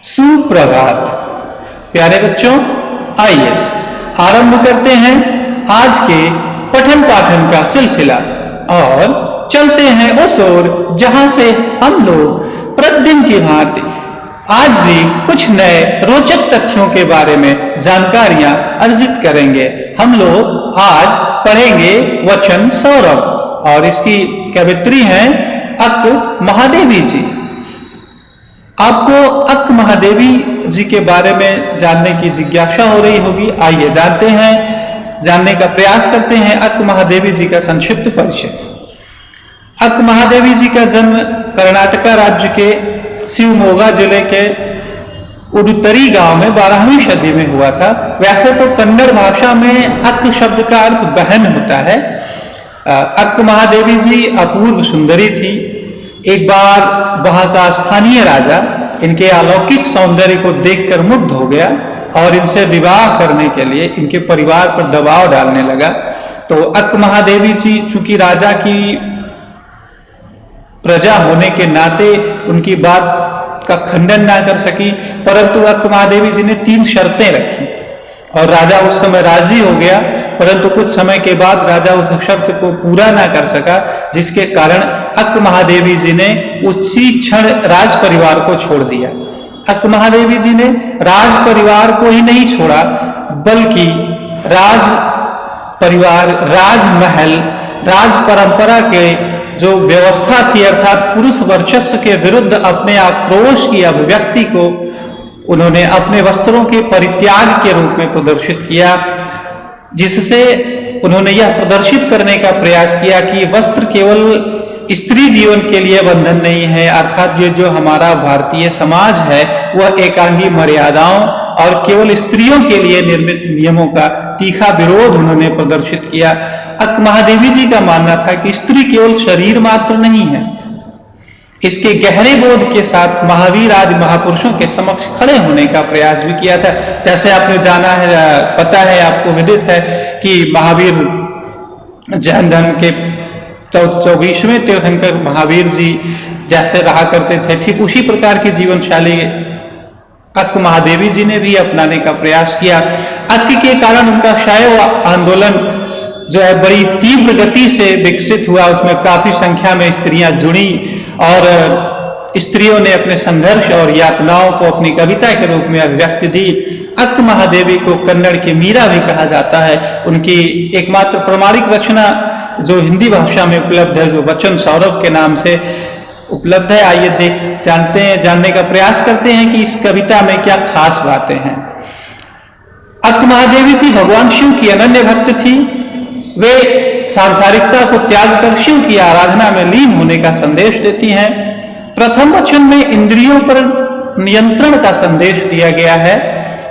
सुप्रभात प्यारे बच्चों, आइए आरंभ करते हैं आज के पठन पाठन का सिलसिला और चलते हैं उस ओर जहां से हम लोग प्रतिदिन की भांति आज भी कुछ नए रोचक तथ्यों के बारे में जानकारियां अर्जित करेंगे। हम लोग आज पढ़ेंगे वचन सौरभ और इसकी कवित्री है अक्क महादेवी जी। आपको अक्क महादेवी जी के बारे में जानने की जिज्ञासा हो रही होगी। आइए जानने का प्रयास करते हैं अक्क महादेवी जी का संक्षिप्त परिचय। अक्क महादेवी जी का जन्म कर्नाटका राज्य के शिवमोगा जिले के उडुतरी गांव में 12वीं सदी में हुआ था। वैसे तो कन्नड़ भाषा में अक्क शब्द का अर्थ बहन होता है। अक्क महादेवी जी अपूर्व सुंदरी थी। एक बार वहां का स्थानीय राजा इनके अलौकिक सौंदर्य को देखकर मुग्ध हो गया और इनसे विवाह करने के लिए इनके परिवार पर दबाव डालने लगा। तो अक्क महादेवी जी चूंकि राजा की प्रजा होने के नाते उनकी बात का खंडन ना कर सकी, परंतु अक्क महादेवी जी ने 3 शर्तें रखी और राजा उस समय राजी हो गया। परंतु कुछ समय के बाद राजा उस शर्त को पूरा ना कर सका, जिसके कारण अक्क महादेवी जी ने उसी क्षण राज परिवार को छोड़ दिया। अक्क महादेवी जी ने राज परिवार को ही नहीं छोड़ा, बल्कि राज परिवार, राजमहल, राज परंपरा के जो व्यवस्था थी अर्थात पुरुष वर्चस्व के विरुद्ध अपने आक्रोश की अभिव्यक्ति को उन्होंने अपने वस्त्रों के परित्याग के रूप में प्रदर्शित किया, जिससे उन्होंने यह प्रदर्शित करने का प्रयास किया कि वस्त्र केवल स्त्री जीवन के लिए बंधन नहीं है, अर्थात ये जो हमारा भारतीय समाज है वह एकांगी मर्यादाओं और केवल स्त्रियों के लिए निर्मित नियमों का तीखा विरोध उन्होंने प्रदर्शित किया। अक्क महादेवी जी का मानना था कि स्त्री केवल शरीर मात्र नहीं है। इसके गहरे बोध के साथ महावीर आदि महापुरुषों के समक्ष खड़े होने का प्रयास भी किया था। जैसे आपने जाना है, पता है, आपको विदित है कि महावीर जैन धर्म के 24वें तीर्थंकर महावीर जी जैसे रहा करते थे, ठीक उसी प्रकार की जीवन शैली अक्क महादेवी जी ने भी अपनाने का प्रयास किया। अक्क के कारण उनका शैव आंदोलन जो है बड़ी तीव्र गति से विकसित हुआ। उसमें काफी संख्या में स्त्रियां जुड़ी और स्त्रियों ने अपने संघर्ष और यातनाओं को अपनी कविता के रूप में अभिव्यक्ति दी। अक्क महादेवी को कन्नड़ की मीरा भी कहा जाता है। उनकी एकमात्र प्रमाणिक रचना जो हिंदी भाषा में उपलब्ध है, जो वचन सौरभ के नाम से उपलब्ध है। आइए जानने का प्रयास करते हैं कि इस कविता में क्या खास बातें हैं। अक्क महादेवी जी भगवान शिव की अनन्य भक्त थी। वे सांसारिकता को त्याग कर शिव की आराधना में लीन होने का संदेश देती हैं। प्रथम वचन में इंद्रियों पर नियंत्रण का संदेश दिया गया है,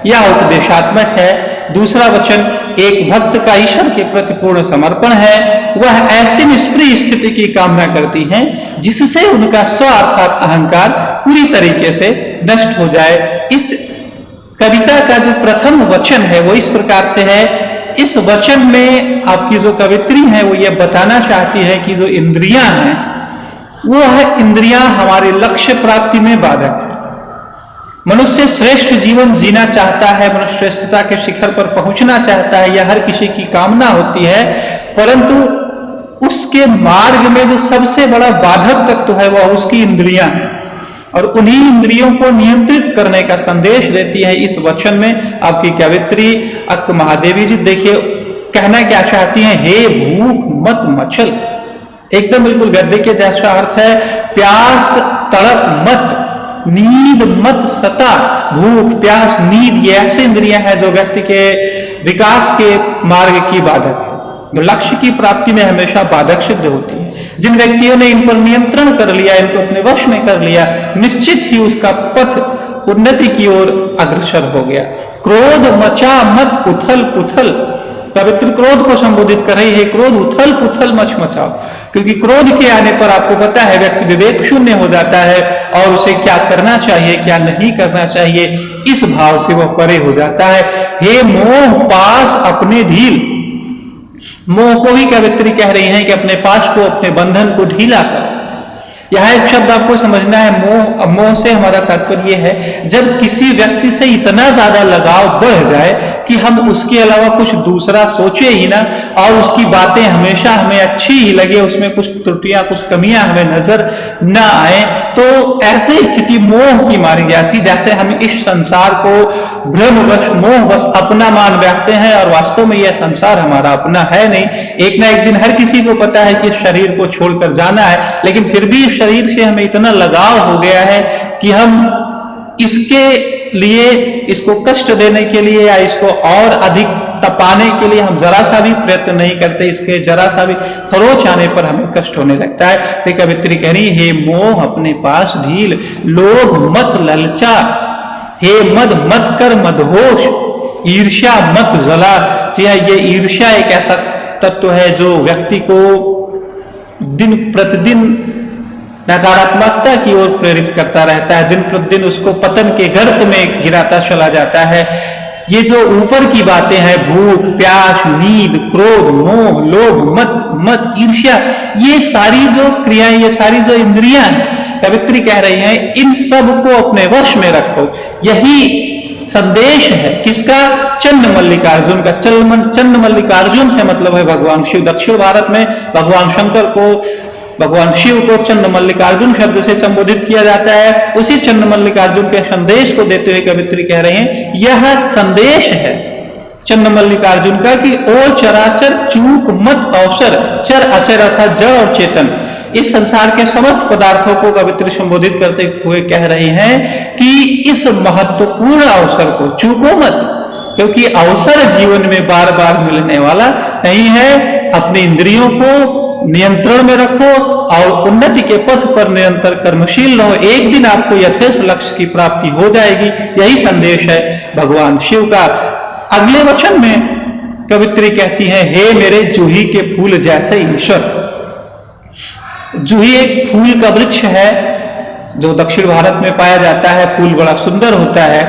यह उपदेशात्मक है। दूसरा वचन एक भक्त का ईश्वर के प्रति पूर्ण समर्पण है। वह ऐसी निष्क्रिय स्थिति की कामना करती हैं जिससे उनका स्व अर्थात अहंकार पूरी तरीके से नष्ट हो जाए। इस कविता का जो प्रथम वचन है वो इस प्रकार से है। इस वचन में आपकी जो कवित्री है वो ये बताना चाहती है कि जो इंद्रियां हैं वो है इंद्रियां हमारे लक्ष्य प्राप्ति में बाधक है। मनुष्य श्रेष्ठ जीवन जीना चाहता है, मनुष्य श्रेष्ठता के शिखर पर पहुंचना चाहता है, यह हर किसी की कामना होती है, परंतु उसके मार्ग में जो सबसे बड़ा बाधक तत्व है वह उसकी इंद्रियां हैं और उन्हीं इंद्रियों को नियंत्रित करने का संदेश देती है इस वचन में आपकी कवित्री अक्क महादेवी जी। देखिए कहना क्या चाहती हैं, हे भूख मत मचल, एकदम बिल्कुल गद्य के जैसा अर्थ है। प्यास तड़प मत, नींद मत सता। भूख, प्यास, नींद ये ऐसी इंद्रियां हैं जो व्यक्ति के विकास के मार्ग की बाधक है, जो लक्ष्य की प्राप्ति में हमेशा बाधक सिद्ध होती है। जिन व्यक्तियों ने इन पर नियंत्रण कर लिया, इनको अपने वश में कर लिया, निश्चित ही उसका पथ उन्नति की ओर अग्रसर हो गया। क्रोध मचा मत उथल पुथल, पवित्र क्रोध को संबोधित कर रही है। क्रोध उथल पुथल मच मचाओ, क्योंकि क्रोध के आने पर आपको पता है व्यक्ति विवेक शून्य हो जाता है और उसे क्या करना चाहिए क्या नहीं करना चाहिए इस भाव से वह परे हो जाता है। हे मोह पास अपने ढील, मोह को भी कवित्री कह रही है कि अपने पाश को, अपने बंधन को ढीला कर। यह एक शब्द आपको समझना है, मोह। मोह से हमारा तात्पर्य यह है जब किसी व्यक्ति से इतना ज्यादा लगाव बढ़ जाए कि हम उसके अलावा कुछ दूसरा सोचे ही ना, और उसकी बातें हमेशा हमें अच्छी ही लगे, उसमें कुछ त्रुटियां कुछ कमियां हमें नजर ना आए, तो ऐसी स्थिति मोह की मानी जाती। जैसे हम इस संसार को भ्रमवश मोहवश अपना मान बैठते हैं और वास्तव में यह संसार हमारा अपना है नहीं। एक ना एक दिन हर किसी को पता है कि शरीर को छोड़कर जाना है, लेकिन फिर भी शरीर से हमें इतना लगाव हो गया है कि हम इसके लिए, इसको कष्ट देने के लिए या इसको और अधिक तपाने के लिए हम जरा सा भी प्रयत्न नहीं करते। इसके जरा सा भी खरोच आने पर हमें कष्ट होने लगता है। तो कवित्री कह रही, हे मोह अपने पास ढील, लोभ मत ललचा, हे मद मत कर मदहोश, ईर्ष्या मत जला। ये ईर्ष्या एक ऐसा तत्व है जो व्यक्ति को दिन प्रतिदिन नकारात्मकता की ओर प्रेरित करता रहता है, दिन प्रतिदिन उसको पतन के गर्त में गिराता चला जाता है। ये जो ऊपर की बातें हैं, भूख प्यास नींद क्रोध मोह लोभ मत ईर्ष्या, ये सारी जो क्रियाएं, ये सारी जो इंद्रियां कवित्री कह रही हैं, इन सब को अपने वश में रखो। यही संदेश है किसका? चंड मल्लिकार्जुन का। चंड मल्लिकार्जुन से मतलब है भगवान शिव। दक्षिण भारत में भगवान शंकर को, भगवान शिव को चंड मल्लिकार्जुन शब्द से संबोधित किया जाता है। उसी चंड मल्लिकार्जुन के संदेश को देते हुए कवित्री कह रहे हैं, यह संदेश है चंड मल्लिकार्जुन का कि ओ चराचर चूक मत अवसर, चर अचर अर्थात जड़ और चेतन, इस संसार के समस्त पदार्थों को कवित्री संबोधित करते हुए कह रहे हैं कि इस महत्वपूर्ण अवसर को चूको मत, क्योंकि अवसर जीवन में बार बार मिलने वाला नहीं है। अपनी इंद्रियों को नियंत्रण में रखो और उन्नति के पथ पर निरंतर कर्मशील रहो, एक दिन आपको यथेष्ट लक्ष्य की प्राप्ति हो जाएगी। यही संदेश है भगवान शिव का। अगले वचन में कवित्री कहती है, हे मेरे जूही के फूल जैसे ईश्वर। जूही एक फूल का वृक्ष है जो दक्षिण भारत में पाया जाता है। फूल बड़ा सुंदर होता है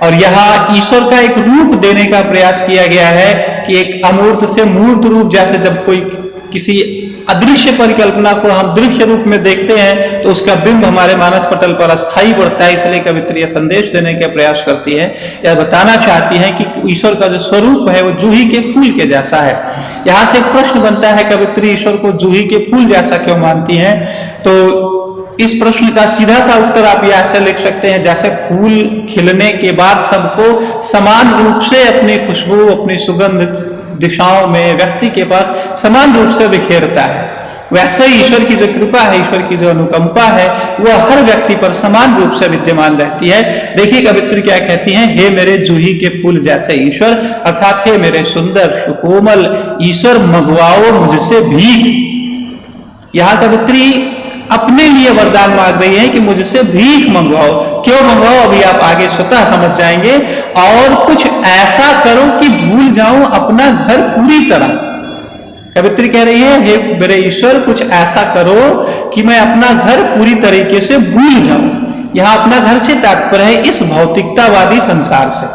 और यहाँ ईश्वर का एक रूप देने का प्रयास किया गया है कि एक अमूर्त से मूर्त रूप, जैसे जब कोई किसी अदृश्य परिकल्पना को हम दृश्य रूप में देखते हैं तो उसका बिंब हमारे मानस पटल पर अस्थायी बढ़ता है। इसलिए कवित्री यह संदेश देने का प्रयास करती है, यह बताना चाहती है कि ईश्वर का जो स्वरूप है वो जूही के फूल के जैसा है। यहाँ से एक प्रश्न बनता है, कवित्री ईश्वर को जूही के फूल जैसा क्यों मानती है? तो इस प्रश्न का सीधा सा उत्तर आप ऐसे लिख सकते हैं, जैसे फूल खिलने के बाद सबको समान रूप से अपनी खुशबू, अपनी सुगंध दिशाओं में व्यक्ति के पास समान रूप से बिखेरता है, वैसे ही ईश्वर की जो कृपा है, ईश्वर की जो अनुकंपा है, वह हर व्यक्ति पर समान रूप से विद्यमान रहती है। देखिए कवित्री क्या कहती हैं, हे मेरे जूही के फूल जैसे ईश्वर, अर्थात हे मेरे सुंदर सुकोमल ईश्वर, मंगवाओ मुझसे भीख। यहाँ कवित्री अपने लिए वरदान मांग रही है कि मुझसे भीख मंगवाओ। क्यों मंगवाओ, अभी आप आगे स्वतः समझ जाएंगे। और कुछ ऐसा करो कि भूल जाऊं अपना घर पूरी तरह। कवित्री कह रही है, हे मेरे ईश्वर, कुछ ऐसा करो कि मैं अपना घर पूरी तरीके से भूल जाऊं। यहां अपना घर से तात्पर्य है इस भौतिकतावादी संसार से।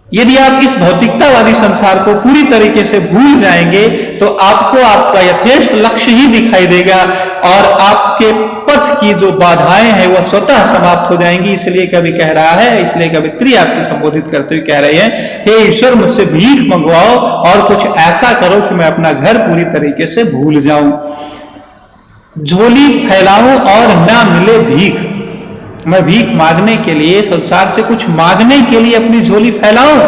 यदि आप इस भौतिकतावादी संसार को पूरी तरीके से भूल जाएंगे तो आपको आपका यथेष्ट लक्ष्य ही दिखाई देगा और आपके पथ की जो बाधाएं हैं वह स्वतः समाप्त हो जाएंगी। इसलिए कवि कह रहा है, इसलिए कवित्री आपको संबोधित करते हुए कह रहे हैं, हे ईश्वर, मुझसे भीख मंगवाओ और कुछ ऐसा करो कि मैं अपना घर पूरी तरीके से भूल जाऊं। झोली फैलाऊं और ना मिले भीख। मैं भीख मांगने के लिए, संसार से कुछ मांगने के लिए अपनी झोली फैलाऊं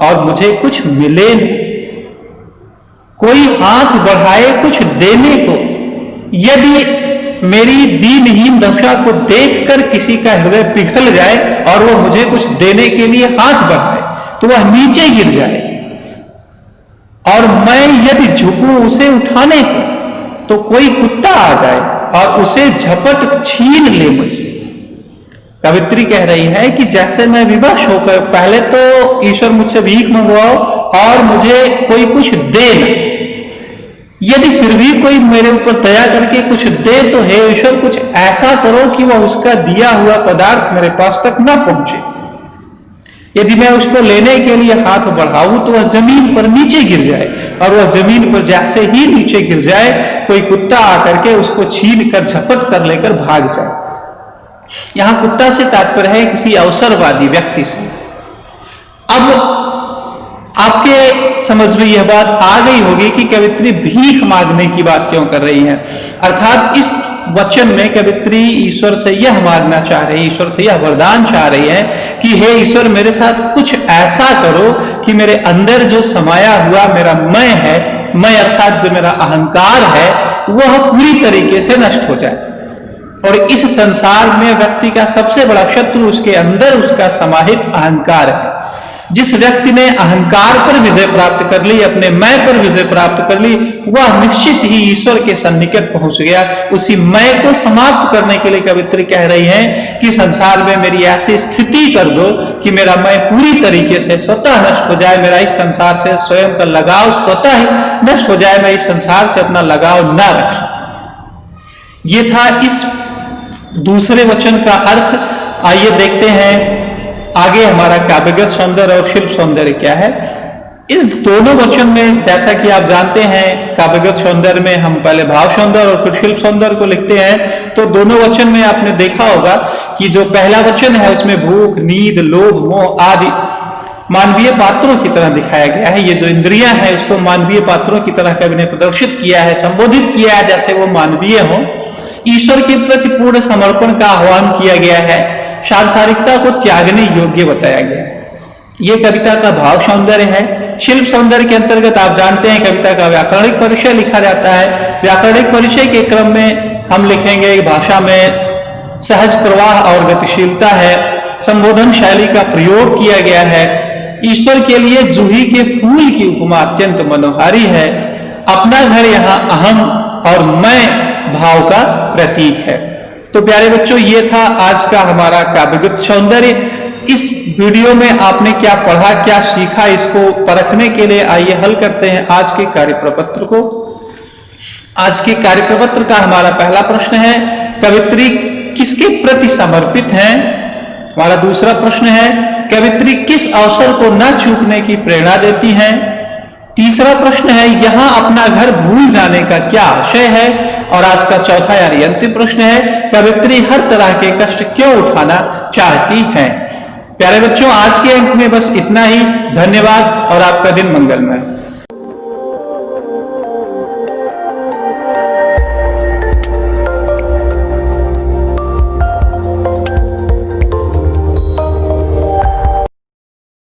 और मुझे कुछ मिले नहीं। कोई हाथ बढ़ाए कुछ देने को। यदि मेरी दीनहीन दशा को देखकर किसी का हृदय पिघल जाए और वह मुझे कुछ देने के लिए हाथ बढ़ाए तो वह नीचे गिर जाए, और मैं यदि झुकूं उसे उठाने को तो कोई कुत्ता आ जाए और उसे झपट छीन ले मुझसे। कवित्री कह रही है कि जैसे मैं विवश होकर, पहले तो ईश्वर मुझसे भीख मंगवाओ और मुझे कोई कुछ दे ना, यदि फिर भी कोई मेरे ऊपर दया करके कुछ दे तो हे ईश्वर, कुछ ऐसा करो कि वह उसका दिया हुआ पदार्थ मेरे पास तक ना पहुंचे। यदि मैं उसको लेने के लिए हाथ बढ़ाऊं तो वह जमीन पर नीचे गिर जाए, और वह जमीन पर जैसे ही नीचे गिर जाए कोई कुत्ता आकर के उसको छीन कर झपट कर लेकर भाग जाए। यहां कुत्ता से तात्पर्य है किसी अवसरवादी व्यक्ति से। अब आपके समझ में यह बात आ गई होगी कि कवित्री भीख मांगने की बात क्यों कर रही है। अर्थात इस वचन में कवित्री ईश्वर से यह मांगना चाह रही है, ईश्वर से यह वरदान चाह रही है कि हे ईश्वर, मेरे साथ कुछ ऐसा करो कि मेरे अंदर जो समाया हुआ मेरा मैं है, मैं अर्थात जो मेरा अहंकार है, वह पूरी तरीके से नष्ट हो जाए। और इस संसार में व्यक्ति का सबसे बड़ा शत्रु उसके अंदर उसका समाहित अहंकार है। जिस व्यक्ति ने अहंकार पर विजय प्राप्त कर ली, अपने मैं पर विजय प्राप्त कर ली, वह निश्चित ही ईश्वर के सन्निकट पहुंच गया। उसी मैं को समाप्त करने के लिए कवित्री कह रही है कि संसार में मेरी ऐसी स्थिति कर दो कि मेरा मैं पूरी तरीके से स्वतः नष्ट हो जाए, मेरा इस संसार से स्वयं का लगाव स्वतः ही नष्ट हो जाए, मैं इस संसार से अपना लगाव न रख। ये था इस दूसरे वचन का अर्थ। आइए देखते हैं आगे हमारा काव्यगत सौंदर्य और शिल्प सौंदर्य क्या है। इस दोनों वचन में, जैसा कि आप जानते हैं, काव्यगत सौंदर्य में हम पहले भाव सौंदर्य और फिर शिल्प सौंदर्य को लिखते हैं। तो दोनों वचन में आपने देखा होगा कि जो पहला वचन है उसमें भूख, नींद, लोभ, मोह आदि मानवीय पात्रों की तरह दिखाया गया है। ये जो इंद्रियां हैं उसको मानवीय पात्रों की तरह कवि ने प्रदर्शित किया है, संबोधित किया है जैसे वो मानवीय हो। ईश्वर के प्रति पूर्ण समर्पण का आह्वान किया गया है, सांसारिकता को त्यागने योग्य बताया गया है। यह कविता का भाव सौंदर्य है। शिल्प सौंदर्य के अंतर्गत आप जानते हैं कविता का व्याकरणिक परिचय लिखा जाता है। व्याकरणिक परिचय के क्रम में हम लिखेंगे भाषा में सहज प्रवाह और गतिशीलता है, संबोधन शैली का प्रयोग किया गया है। ईश्वर के लिए जूही के फूल की उपमा अत्यंत मनोहारी है। अपना घर यहाँ अहम और मैं भाव का प्रतीक है। तो प्यारे बच्चों, ये था आज का हमारा काव्यगत सौंदर्य। इस वीडियो में आपने क्या पढ़ा, क्या सीखा, इसको परखने के लिए आइए हल करते हैं आज के कार्यप्रपत्र को। आज के कार्यप्रपत्र का हमारा पहला प्रश्न है, कवित्री किसके प्रति समर्पित है। हमारा दूसरा प्रश्न है, कवित्री किस अवसर को न चूकने की प्रेरणा देती हैं। तीसरा प्रश्न है, यहां अपना घर भूल जाने का क्या आशय है। और आज का चौथा यानी अंतिम प्रश्न है, कवित्री हर तरह के कष्ट क्यों उठाना चाहती है। प्यारे बच्चों, आज के अंक में बस इतना ही। धन्यवाद और आपका दिन मंगलमय।